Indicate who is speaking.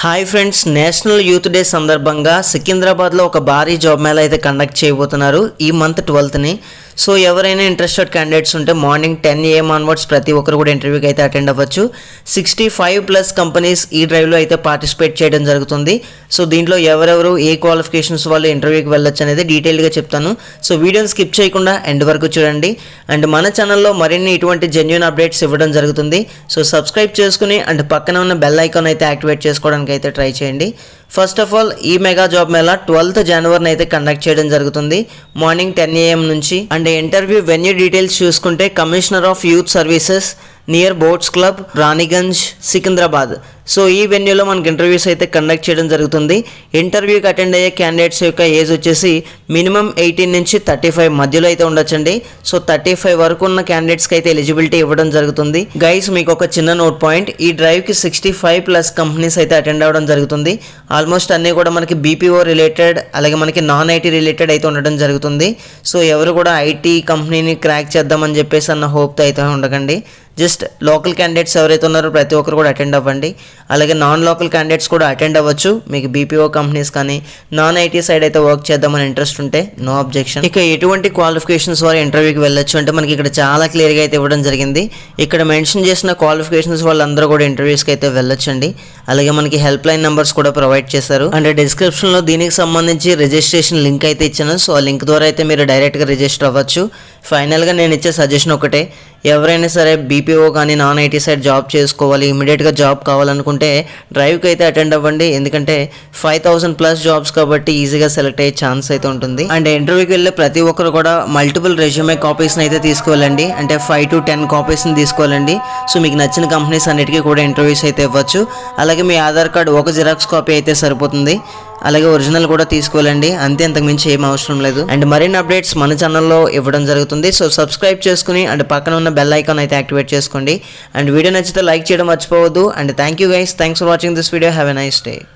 Speaker 1: Hi friends, national youth day సందర్భంగా సికింద్రాబాద్లో ఒక భారీ జాబ్ మేళా అయితే కండక్ట్ చేయబోతున్నారు ఈ మంత్ 12th. సో ఎవరైనా ఇంట్రెస్టెడ్ క్యాండిడేట్స్ ఉంటే మార్నింగ్ 10 AM ఆన్వర్డ్స్ ప్రతి ఒక్కరు కూడా ఇంటర్వ్యూకి అయితే అటెండ్ అవ్వచ్చు. 65+ కంపెనీస్ ఈ డ్రైవ్లో అయితే పార్టిసిపేట్ చేయడం జరుగుతుంది. సో దీంట్లో ఎవరెవరు ఏ క్వాలిఫికేషన్స్ వాళ్ళు ఇంటర్వ్యూకి వెళ్ళొచ్చు అనేది డీటెయిల్గా చెప్తాను. సో వీడియోని స్కిప్ చేయకుండా ఎండ్ వరకు చూడండి. అండ్ మన ఛానల్లో మరిన్ని ఇటువంటి జెన్యూన్ అప్డేట్స్ ఇవ్వడం జరుగుతుంది. సో సబ్స్క్రైబ్ చేసుకుని అండ్ పక్కన ఉన్న బెల్ ఐకాన్ అయితే యాక్టివేట్ చేసుకోవడానికి అయితే ట్రై చేయండి. ఫస్ట్ ఆఫ్ ఆల్ ఈ mega job Mela 12th January అయితే కండక్ట్ చేయడం జరుగుతుంది మార్నింగ్ 10 AM నుంచి. అండ్ ఇంటర్వ్యూ వెన్యూ డీటెయిల్స్ చూసుకుంటే commissioner of youth services near boats club, Raniganj, Secunderabad. So ఈ వెన్యూలో మనకి ఇంటర్వ్యూస్ అయితే కండక్ట్ చేయడం జరుగుతుంది. ఇంటర్వ్యూకి అటెండ్ అయ్యే క్యాండిడేట్స్ యొక్క ఏజ్ వచ్చేసి మినిమం 18 నుంచి 35 మధ్యలో అయితే ఉండొచ్చండి. సో 35 వరకు ఉన్న క్యాండిడేట్స్కి అయితే ఎలిజిబిలిటీ ఇవ్వడం జరుగుతుంది. గైస్, మీకు ఒక చిన్న నోట్ పాయింట్, ఈ డ్రైవ్కి 65+ కంపెనీస్ అయితే అటెండ్ అవ్వడం జరుగుతుంది. ఆల్మోస్ట్ అన్నీ కూడా మనకి BPO రిలేటెడ్, అలాగే మనకి నాన్ IT రిలేటెడ్ అయితే ఉండడం జరుగుతుంది. సో ఎవరు కూడా IT కంపెనీని క్రాక్ చేద్దామని చెప్పేసి అన్న హోప్తో అయితే ఉండకండి. జస్ట్ లోకల్ క్యాండిడేట్స్ ఎవరైతే ఉన్నారో ప్రతి ఒక్కరు కూడా అటెండ్ అవ్వండి. అలాగే నాన్ లోకల్ క్యాండిడేట్స్ కూడా అటెండ్ అవ్వచ్చు. మీకు BPO కంపెనీస్ కానీ నాన్ IT సైడ్ అయితే వర్క్ చేద్దామని ఇంట్రెస్ట్ ఉంటే నో అబ్జెక్షన్. ఇక ఎటువంటి క్వాలిఫికేషన్స్ వారు ఇంటర్వ్యూకి వెళ్ళొచ్చు అంటే మనకి ఇక్కడ చాలా క్లియర్గా అయితే ఇవ్వడం జరిగింది. ఇక్కడ మెన్షన్ చేసిన క్వాలిఫికేషన్స్ వాళ్ళందరూ కూడా ఇంటర్వ్యూస్కి అయితే వెళ్ళొచ్చండి. అలాగే మనకి హెల్ప్ లైన్ నెంబర్స్ కూడా ప్రొవైడ్ చేశారు. అండ్ డిస్క్రిప్షన్లో దీనికి సంబంధించి రిజిస్ట్రేషన్ లింక్ అయితే ఇచ్చాను. సో ఆ లింక్ ద్వారా అయితే మీరు డైరెక్ట్గా రిజిస్టర్ అవ్వచ్చు. ఫైనల్గా నేను ఇచ్చే సజెషన్ ఒకటే, ఎవరైనా సరే BPO కానీ నాన్ IT సైడ్ జాబ్ చేసుకోవాలి, ఇమీడియట్గా జాబ్ కావాలనుకుంటే డ్రైవ్కి అయితే అటెండ్ అవ్వండి. ఎందుకంటే 5000+ జాబ్స్ కాబట్టి ఈజీగా సెలెక్ట్ అయ్యే ఛాన్స్ అయితే ఉంటుంది. అండ్ ఇంటర్వ్యూకి వెళ్ళే ప్రతి ఒక్కరు కూడా మల్టిపుల్ రెజ్యూమే కాపీస్ని అయితే తీసుకువెళ్ళండి. అంటే 5 to 10 కాపీస్ని తీసుకోవాలండి. సో మీకు నచ్చిన కంపెనీస్ అన్నిటికీ కూడా ఇంటర్వ్యూస్ అయితే ఇవ్వచ్చు. అలాగే మీ ఆధార్ కార్డు ఒక జిరాక్స్ కాపీ అయితే సరిపోతుంది. అలాగే ఒరిజినల్ కూడా తీసుకెళ్ళండి, అంతే, అంతకు మించి ఏం అవసరం లేదు. అండ్ మరిన్ని అప్డేట్స్ మన ఛానల్లో ఇవ్వడం జరుగుతుంది. సో సబ్స్క్రైబ్ చేసుకుని అండ్ పక్కన ఉన్న బెల్ ఐకాన్ అయితే యాక్టివేట్ చేసుకోండి. అండ్ వీడియో నచ్చితే లైక్ చేయడం మర్చిపోవద్దు. And thank you guys, thanks for watching this video. Have a nice day.